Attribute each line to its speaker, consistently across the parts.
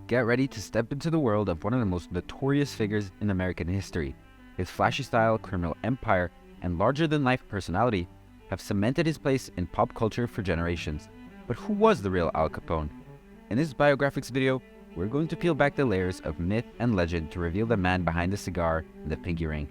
Speaker 1: Get ready to step into the world of one of the most notorious figures in American history. His flashy style, criminal empire, and larger-than-life personality have cemented his place in pop culture for generations. But who was the real Al Capone? In this biographics video, we're going to peel back the layers of myth and legend to reveal the man behind the cigar and the pinky ring.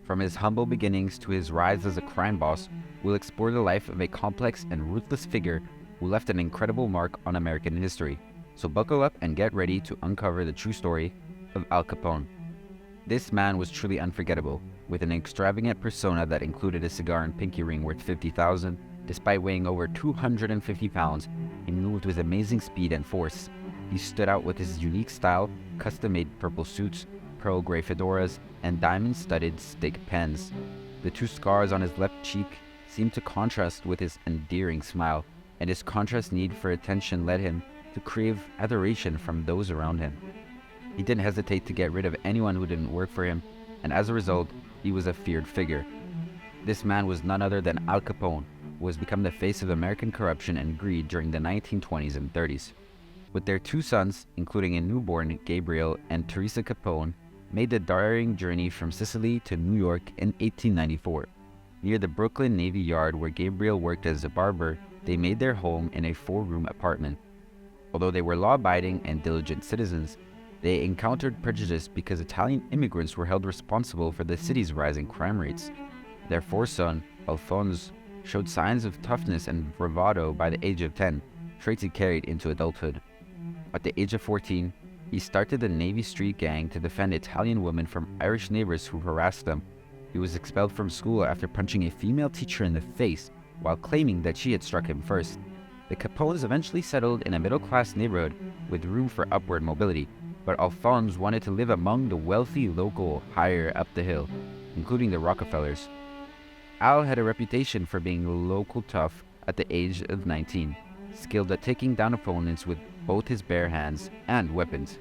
Speaker 1: From his humble beginnings to his rise as a crime boss, we'll explore the life of a complex and ruthless figure who left an incredible mark on American history. So buckle up and get ready to uncover the true story of Al Capone. This man was truly unforgettable, with an extravagant persona that included a cigar and pinky ring worth $50,000. Despite weighing over 250 pounds, he moved with amazing speed and force. He stood out with his unique style, custom-made purple suits, pearl gray fedoras, and diamond-studded stick pens. The two scars on his left cheek seemed to contrast with his endearing smile, and his contrast need for attention led him to crave adoration from those around him. He didn't hesitate to get rid of anyone who didn't work for him, and as a result, he was a feared figure. This man was none other than Al Capone, who has become the face of American corruption and greed during the 1920s and 30s. With their two sons, including a newborn Gabriel and Teresa Capone, made the daring journey from Sicily to New York in 1894. Near the Brooklyn Navy Yard where Gabriel worked as a barber, they made their home in a 4-room apartment. Although they were law-abiding and diligent citizens, they encountered prejudice because Italian immigrants were held responsible for the city's rising crime rates. Their fourth son, Alphonse, showed signs of toughness and bravado by the age of 10, traits he carried into adulthood. At the age of 14, he started the Navy Street gang to defend Italian women from Irish neighbors who harassed them. He was expelled from school after punching a female teacher in the face while claiming that she had struck him first. The Capones eventually settled in a middle-class neighborhood with room for upward mobility, but Alphonse wanted to live among the wealthy local higher up the hill, including the Rockefellers. Al had a reputation for being local tough at the age of 19, skilled at taking down opponents with both his bare hands and weapons.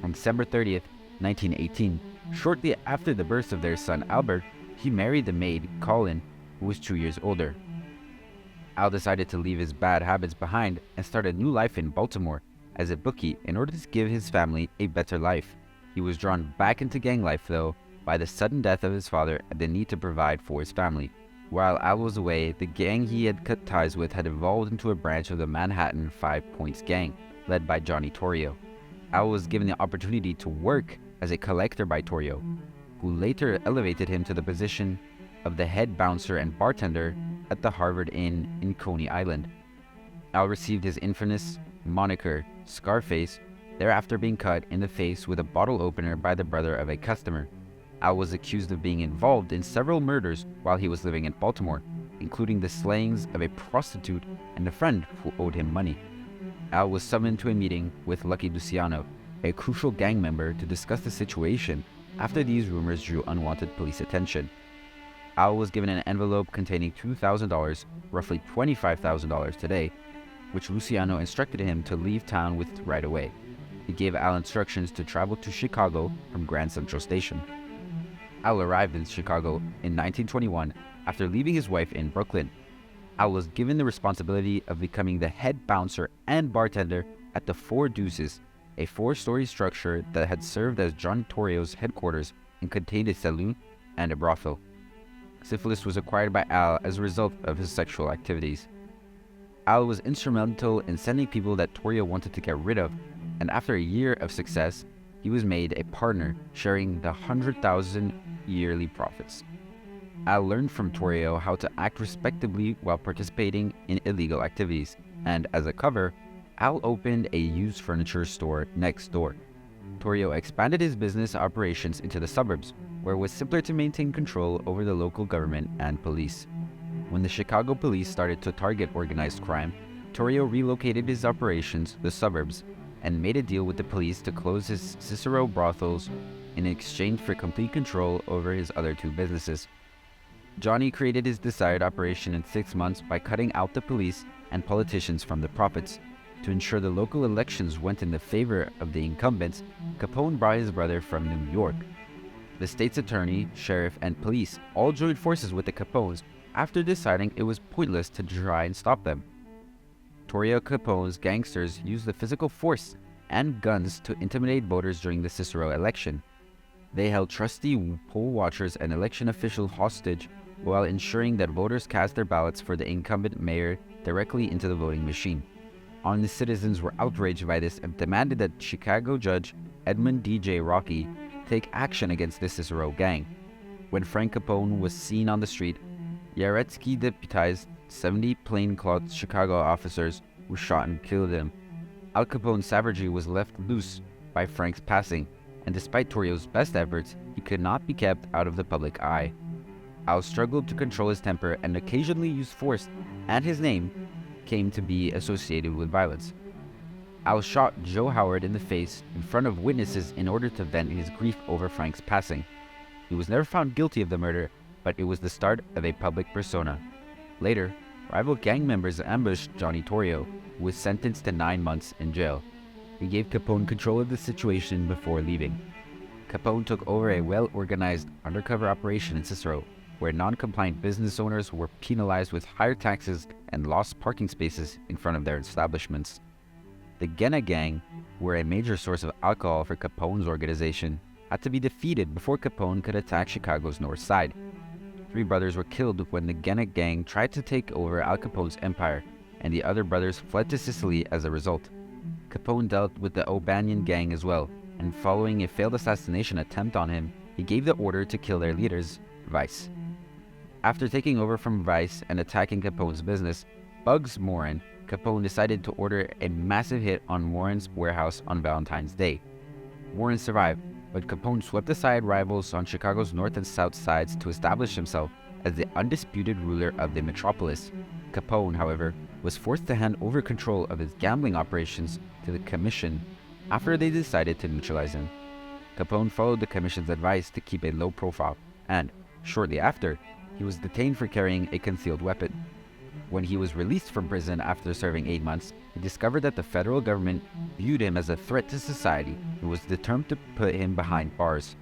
Speaker 1: On December 30th, 1918, shortly after the birth of their son Albert, he married the maid, Colin, who was 2 years older. Al decided to leave his bad habits behind and start a new life in Baltimore as a bookie in order to give his family a better life. He was drawn back into gang life, though, by the sudden death of his father and the need to provide for his family. While Al was away, the gang he had cut ties with had evolved into a branch of the Manhattan Five Points gang, led by Johnny Torrio. Al was given the opportunity to work as a collector by Torrio, who later elevated him to the position of the head bouncer and bartender at the Harvard Inn in Coney Island. Al received his infamous moniker, Scarface, thereafter being cut in the face with a bottle opener by the brother of a customer. Al was accused of being involved in several murders while he was living in Baltimore, including the slayings of a prostitute and a friend who owed him money. Al was summoned to a meeting with Lucky Luciano, a crucial gang member, to discuss the situation after these rumors drew unwanted police attention. Al was given an envelope containing $2,000, roughly $25,000 today, which Luciano instructed him to leave town with right away. He gave Al instructions to travel to Chicago from Grand Central Station. Al arrived in Chicago in 1921 after leaving his wife in Brooklyn. Al was given the responsibility of becoming the head bouncer and bartender at the Four Deuces, a 4-story structure that had served as John Torrio's headquarters and contained a saloon and a brothel. Syphilis was acquired by Al as a result of his sexual activities. Al was instrumental in sending people that Torrio wanted to get rid of, and after a year of success, he was made a partner, sharing the $100,000 yearly profits. Al learned from Torrio how to act respectably while participating in illegal activities, and as a cover, Al opened a used furniture store next door. Torrio expanded his business operations into the suburbs, where it was simpler to maintain control over the local government and police. When the Chicago police started to target organized crime, Torrio relocated his operations to the suburbs and made a deal with the police to close his Cicero brothels in exchange for complete control over his other 2 businesses. Johnny created his desired operation in 6 months by cutting out the police and politicians from the profits. To ensure the local elections went in the favor of the incumbents, Capone brought his brother from New York. The state's attorney, sheriff, and police all joined forces with the Capones after deciding it was pointless to try and stop them. Torrio Capone's gangsters used the physical force and guns to intimidate voters during the Cicero election. They held trusty poll watchers and election officials hostage while ensuring that voters cast their ballots for the incumbent mayor directly into the voting machine. Honest citizens were outraged by this and demanded that Chicago judge Edmund D.J. Rocky take action against the Cicero gang. When Frank Capone was seen on the street, Yaretsky deputized 70 plainclothes Chicago officers who shot and killed him. Al Capone's savagery was left loose by Frank's passing, and despite Torrio's best efforts, he could not be kept out of the public eye. Al struggled to control his temper and occasionally used force, and his name came to be associated with violence. Al shot Joe Howard in the face in front of witnesses in order to vent his grief over Frank's passing. He was never found guilty of the murder, but it was the start of a public persona. Later, rival gang members ambushed Johnny Torrio, who was sentenced to 9 months in jail. He gave Capone control of the situation before leaving. Capone took over a well-organized undercover operation in Cicero, where non-compliant business owners were penalized with higher taxes and lost parking spaces in front of their establishments. The Genna gang, who were a major source of alcohol for Capone's organization, had to be defeated before Capone could attack Chicago's north side. 3 brothers were killed when the Genna gang tried to take over Al Capone's empire, and the other brothers fled to Sicily as a result. Capone dealt with the O'Banion gang as well, and following a failed assassination attempt on him, he gave the order to kill their leaders, Vice. After taking over from Vice and attacking Capone's business, Bugs Morin, Capone decided to order a massive hit on Warren's warehouse on Valentine's Day. Warren survived, but Capone swept aside rivals on Chicago's north and south sides to establish himself as the undisputed ruler of the metropolis. Capone, however, was forced to hand over control of his gambling operations to the Commission after they decided to neutralize him. Capone followed the Commission's advice to keep a low profile, and, shortly after, he was detained for carrying a concealed weapon. When he was released from prison after serving 8 months, he discovered that the federal government viewed him as a threat to society and was determined to put him behind bars.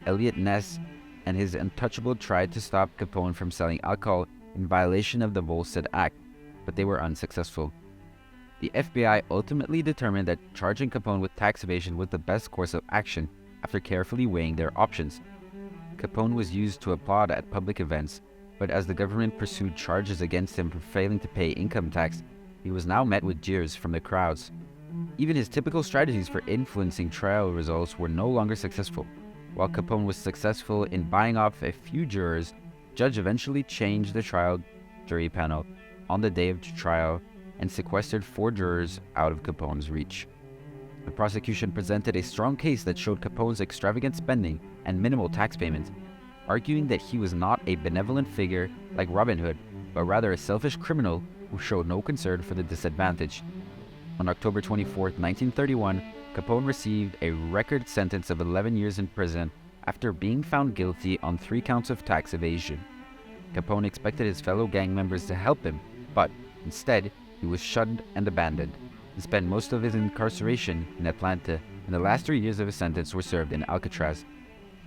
Speaker 1: Elliot Ness and his untouchable tried to stop Capone from selling alcohol in violation of the Volstead Act, but they were unsuccessful. The FBI ultimately determined that charging Capone with tax evasion was the best course of action after carefully weighing their options. Capone was used to applaud at public events, but as the government pursued charges against him for failing to pay income tax, he was now met with jeers from the crowds. Even his typical strategies for influencing trial results were no longer successful. While Capone was successful in buying off a few jurors, the judge eventually changed the trial jury panel on the day of trial and sequestered 4 jurors out of Capone's reach. The prosecution presented a strong case that showed Capone's extravagant spending and minimal tax payments, arguing that he was not a benevolent figure like Robin Hood, but rather a selfish criminal who showed no concern for the disadvantaged. On October 24, 1931, Capone received a record sentence of 11 years in prison after being found guilty on 3 counts of tax evasion. Capone expected his fellow gang members to help him, but instead, he was shunned and abandoned. He spent most of his incarceration in Atlanta, and the last 3 years of his sentence were served in Alcatraz.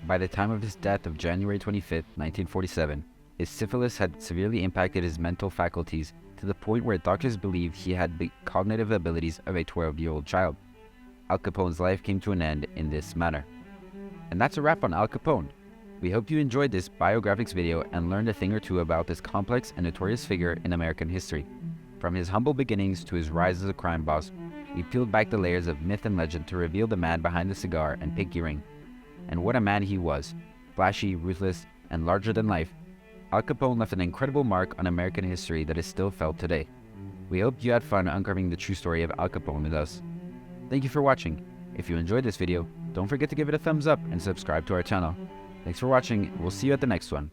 Speaker 1: By the time of his death of January 25, 1947, his syphilis had severely impacted his mental faculties to the point where doctors believed he had the cognitive abilities of a 12-year-old child. Al Capone's life came to an end in this manner. And that's a wrap on Al Capone. We hope you enjoyed this biographics video and learned a thing or two about this complex and notorious figure in American history. From his humble beginnings to his rise as a crime boss, we peeled back the layers of myth and legend to reveal the man behind the cigar and pinky ring. And what a man he was. Flashy, ruthless, and larger than life, Al Capone left an incredible mark on American history that is still felt today. We hope you had fun uncovering the true story of Al Capone with us. Thank you for watching. If you enjoyed this video, don't forget to give it a thumbs up and subscribe to our channel. Thanks for watching, we'll see you at the next one.